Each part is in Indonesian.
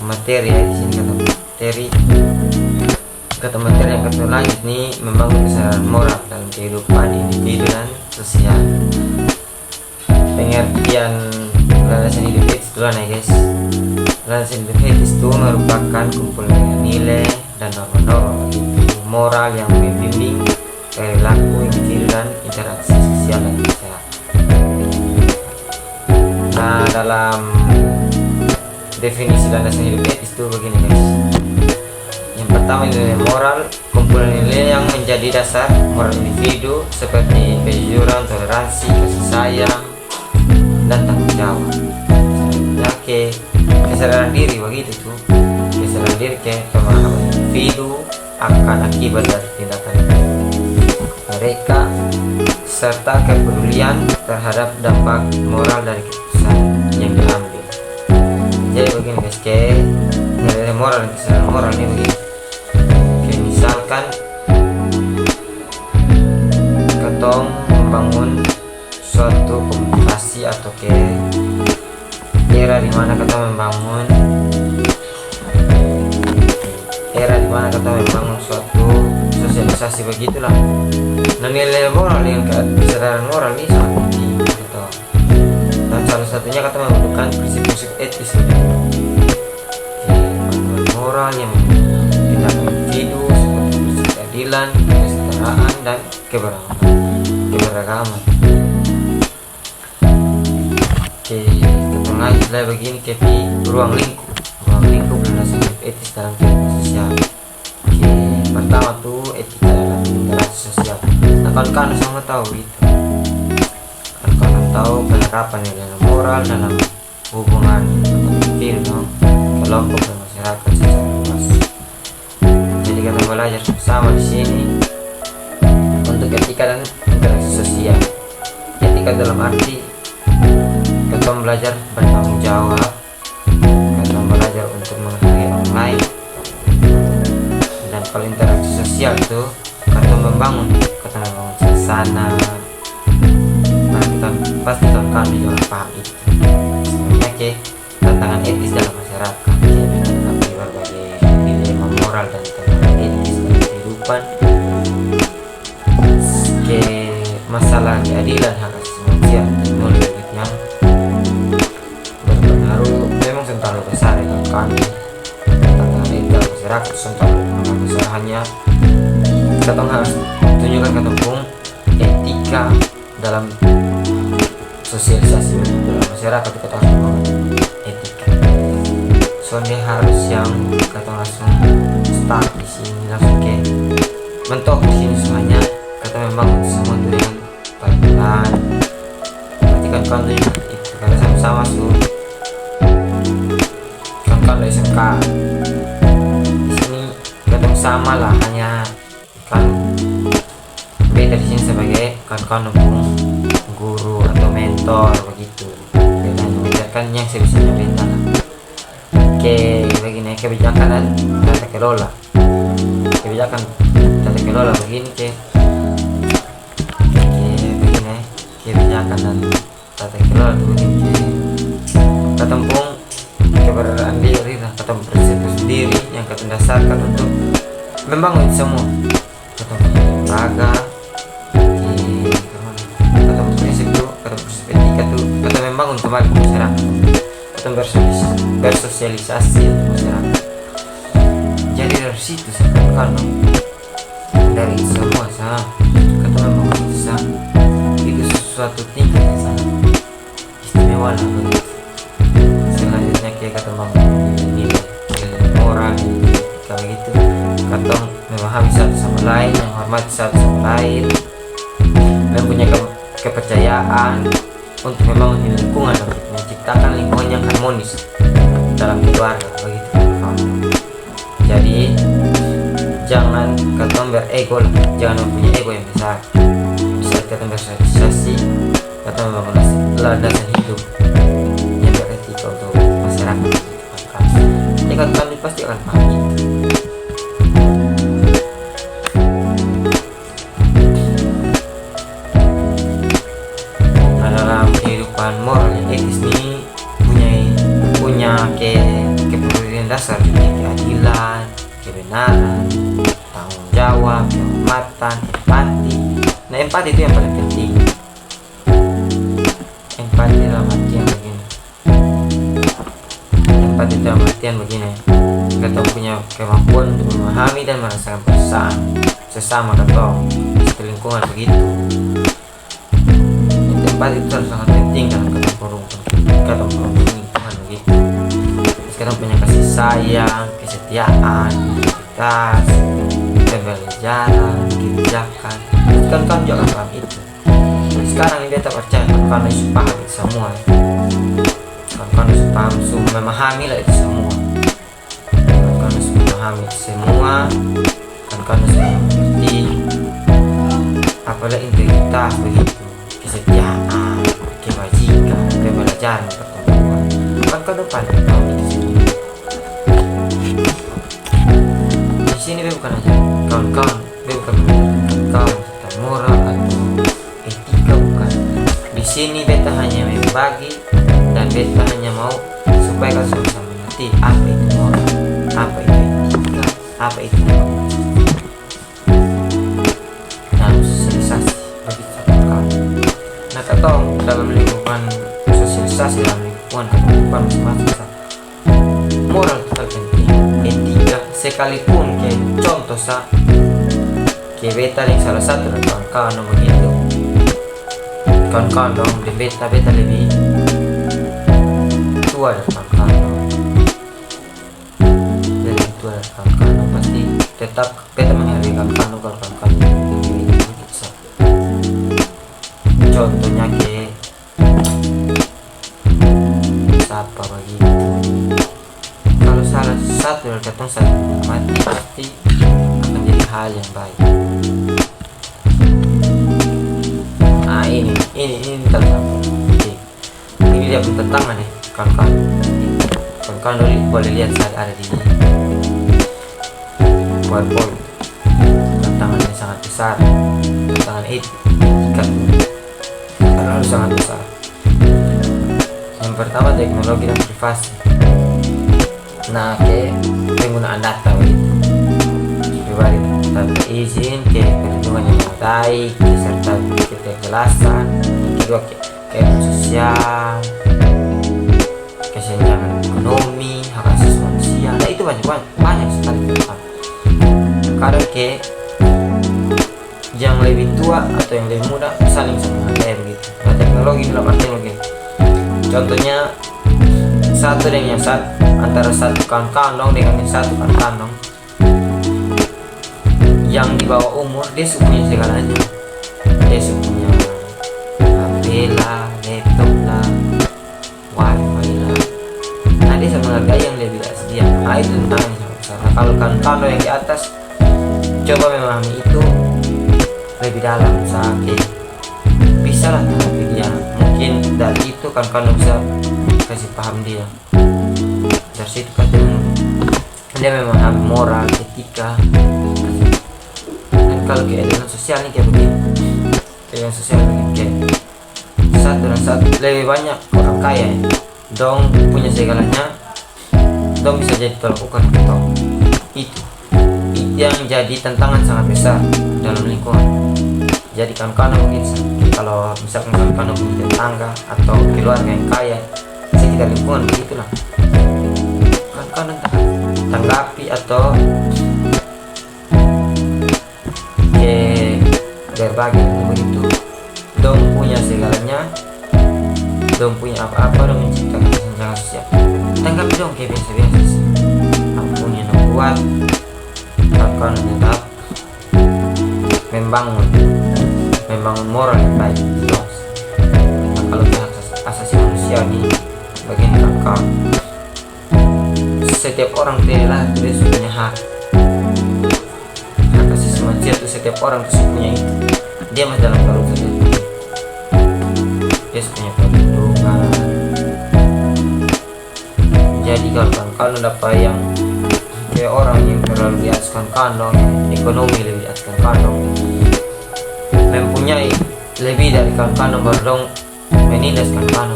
materi ya. Di sini kata materi yang kata lanjut nih, membangun kesadaran moral dalam kehidupan individu dan sosial. Pengertian landasan hidup etis dulu ya guys. Landasan hidup etis itu merupakan kumpulan nilai dan norma-norma moral yang membimbing perilaku individu dan interaksi sosial dan masyarakat. Nah, dalam definisi landasan hidup etis itu begini guys. Yang pertama, nilai moral, kumpulan nilai yang menjadi dasar moral individu seperti kejujuran, toleransi, kasih sayang, dan tanggung jawab. Ya, kesadaran diri begitu tuh. Kesadaran diri pemahaman individu akan akibat dari tindakan mereka serta kepedulian terhadap dampak moral dari keputusan yang diambil. Jadi begini guys, nilai moral dan kesadaran moral ini begini. Misalkan ketong membangun suatu komunikasi atau era di mana kita membangun suatu sosialisasi begitulah. Nah, nilai moral yang kesadaran moral ini sangat penting gitu. Dan salah satunya kita membutuhkan prinsip-prinsip etis moral yang tindakan individu seperti prinsip keadilan, kesetaraan, dan keberagaman. Kita lanjut lagi begini ruang lingkup landasan hidup etis dalam kehidupan sosial. Pertama tuh etika dalam interaksi sosial. Nah, kawan-kawan semua tahu itu. Kawan-kawan tahu penerapan nilai moral dalam hubungan individu, kelompok dan masyarakat secara luas. Jadi kita belajar bersama di sini untuk etika dan interaksi sosial. Etika dalam arti kita belajar bertanggung jawab, kita belajar untuk menghargai orang lain. Dan kalau interaksi sosial itu kita membangun suasana. Nah, kita pasti kan juga paham itu. Sebenarnya tantangan etis dalam masyarakat, menghadapi berbagai dilema moral dan tantangan etis dalam kehidupan, masalah keadilan hak asasi manusia dan teknologi yang berpengaruh memang terlalu besar ya kan. Tantangan etis dalam masyarakat terlalu besar, hanya kita harus tunjukkan ketempung etika dalam sosialisasi dalam masyarakat. Kita harus membangun etika. Soalnya harus yang kata langsung start di sini, langsung mentok di sini. Soalnya kata memang semua itu dengan pelan-pelan. Perhatikan kawan itu karena sama-sama kan dari SMK di sini ketemu sama lah, hanya kan beda di sini sebagai kawan-kawan guru atau mentor begitu. Dengan mengajarkan yang sebisanya beda lah. Begini kebijakan dan tata kelola. Kebijakan tata kelola begini begini kebijakan dan tata kelola itu begini ketempung keberadaan diri lah, ketemu prinsip sendiri yang kita dasarkan untuk membangun semua. Ketemu raga, ketemu prinsip itu, ketemu prinsip etika itu, kita membangun kembali masyarakat, kita bersosialisasi untuk masyarakat. Jadi dari situ kan dari semua kita membangun itu sesuatu tingkat yang sangat istimewa lah begitu. Selanjutnya kata nilai moral etika begitu, kata memahami satu sama lain, menghormati satu sama lain, mempunyai kepercayaan untuk membangun lingkungan dan menciptakan lingkungan yang harmonis dalam keluarga begitu. Jadi jangan kata berego lah, jangan mempunyai ego yang besar. Bisa kata bersosialisasi, kata membangun landasan hidup yang beretika untuk masyarakat. Jadi kami pasti akan paham itu. Nah, dalam kehidupan moral yang etis ini punya kepedulian bagian dasar juga keadilan, kebenaran, tanggung jawab, kehormatan, empati. Nah, empati itu yang paling penting. Empati dalam artian begini. Empati dalam artian begini. Kita punya kemampuan untuk memahami dan merasakan perasaan sesama atau lingkungan begitu. Empati itu sangat penting dalam ketemu lingkungan begitu. Sekarang punya kasih sayang, kesetiaan, integritas, pembelajaran, kebijakan. Kan juga paham itu. Sekarang ini beta percaya kan harus paham itu semua. Kan harus paham, memahami lah itu semua. Kan harus memahami itu semua. Kan harus mengerti apalah integritas begitu, kesetiaan, kebajikan, pembelajaran, pertumbuhan. Kan ke depan tahu itu semua. Di sini bukan aja kawan-kawan, bukan kawan moral atau etika, bukan. Di sini beta hanya membagi dan beta hanya mau supaya kalian bisa mengerti apa itu moral, apa itu etika, apa itu dalam sosialisasi begitu kawan. Nah, katong dalam lingkungan sosialisasi, dalam lingkungan kehidupan masing-masing, moral itu penting, etika sekalipun kayak contoh kayak beta yang salah satu dari kawan-kawan begitu. Kawan-kawan dong, beta lebih tua dari kawan-kawan. Lebih tua dari kawan-kawan, pasti tetap beta menghargai kawan-kawan kalau kawan-kawan begitu. Contohnya kayak siapa begitu. Kalau salah satu dari katong saling mati, pasti akan jadi hal yang baik. Nah, ini tentang ini dia bertentangan nih kawan-kawan boleh lihat saat ada di PowerPoint. Tantangan yang sangat besar, tantangan etika terlalu sangat besar. Yang pertama, teknologi dan privasi. Nah, penggunaan data begitu. Pribadi tanpa izin, perlindungan yang baik, serta kejelasan. Kedua, keadaan sosial, kesenjangan ekonomi, hak asasi manusia. Nah, itu banyak sekali. Kadang yang lebih tua atau yang lebih muda saling menghargai begitu. Nah, teknologi dalam arti begini. Contohnya satu dengan yang satu, antara satu kawan-kawan dengan yang satu kawan-kawan yang di bawah umur, dia punya segalanya. Dia punya HP lah, laptop lah, wifi lah. Nah, dia menghargai yang lebih atas dia. Nah, itu tentangnya sangat. Nah, kalau kawan-kawan yang di atas coba memahami itu lebih dalam, sakit bisa lah tapi dia mungkin dari itu kan bisa kasih paham dia. Dari situ kan dia memahami moral, etika. Dan kalau keadaan sosial ini kayak begini, keadaan sosial begini kayak satu lebih banyak orang kaya ya. Dong punya segalanya, dong bisa jadi tolak ukur atau itu yang jadi tantangan sangat besar dalam lingkungan. Jadi kawan-kawan mungkin kalau misalkan kawan-kawan punya tetangga atau keluarga yang kaya sekitar lingkungan begitulah, kawan-kawan tanggapi atau berbagi begitu. Dong punya segalanya, dong punya apa-apa, dong menciptakan kesenjangan sosial. Tanggapi dong kayak biasa-biasa sih. Ampun yang kuat, kawan-kawan tetap membangun moral yang baik dong. Nah, kalau hak asasi manusia ini bagian kawan-kawan, setiap orang dia punya hak asasi manusia itu. Setiap orang itu punya itu. Dia masih dalam baru saja, dia punya perlindungan. Jadi kalau kawan-kawan dapat yang kayak orang yang terlalu di atas kawan-kawan, ekonomi lebih di atas kawan-kawan, mempunyai lebih dari kawan-kawan baru dong menindas kawan-kawan.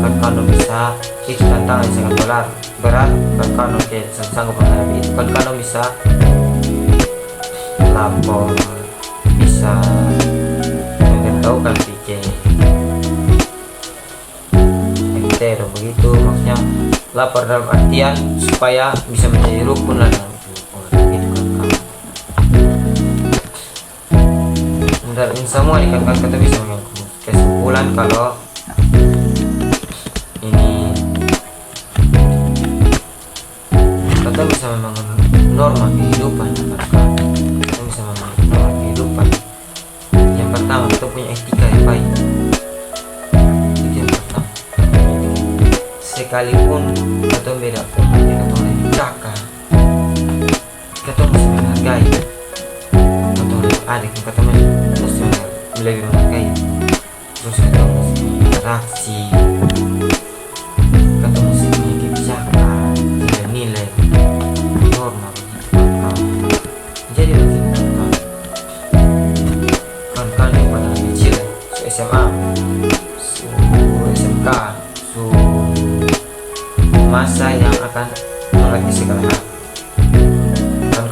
kan kano bisa itu tantangan yang sangat berat kan kano sanggup menghadapi itu kan kano bisa lapor, bisa memberitahukan PJ MTero begitu, maksudnya lapor dalam artian supaya bisa menjadi rukun lah dalam itu kan. Dan ini semua dikatakan kita bisa mengambil kesimpulan kalau ini kita bisa membangun norma kehidupan kan. Kita bisa membangun norma kehidupan. Yang pertama kita punya etika yang baik. Itu yang pertama. Sekalipun kita beda umat, kita lebih kakak, kita mesti menghargai. Kita lebih adik, kita mesti lebih menghargai. Terus kita mesti interaksi, kita mesti punya kebijakan, nilai-nilai, norma begitu. Jadi begitu kan yang pada kecil, SMA, SMK, masa yang akan mengerti segala hal.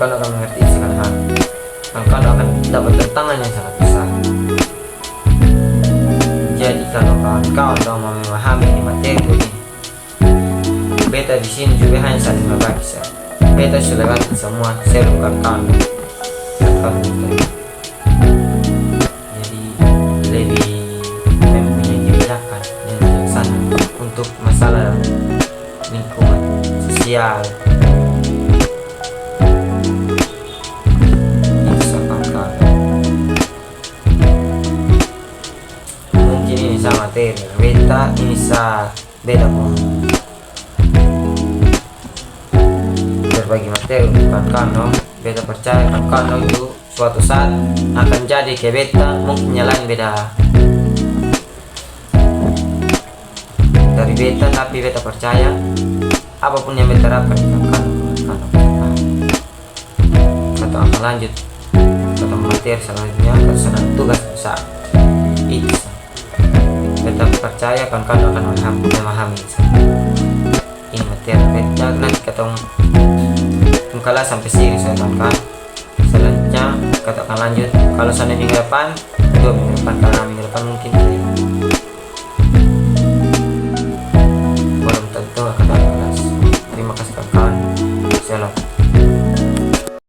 Kan akan mengerti segala hal. Kan akan dapat tantangan yang sangat besar. Jadi kalau kawan-kawan memahami ini materi ini, beta di sini juga hanya saling berbagi saja. Beta sudah lewati semua serum kawan-kawan. Jadi lebih mempunyai kebijakan yang bijaksana untuk masalah lingkungan sosial. Itu kawan-kawan. Mungkin ini sama materi beta ini beda pun berbagi materi untuk kawan-kawan. Beta percaya kawan-kawan itu suatu saat akan jadi ke beta, mungkin nyalain beda dari beta, tapi beta percaya apapun yang beta terapkan di kawan-kawan atau akan lanjut atau materi selanjutnya karena tugas besar itu. Beta percaya kawan-kawan akan memahami ini materi beta. Nanti ketemu kalah sampai sini saya kawan-kawan. Selanjutnya kita akan lanjut kalau sana minggu depan, 2 minggu depan, karena minggu depan mungkin belum tentu akan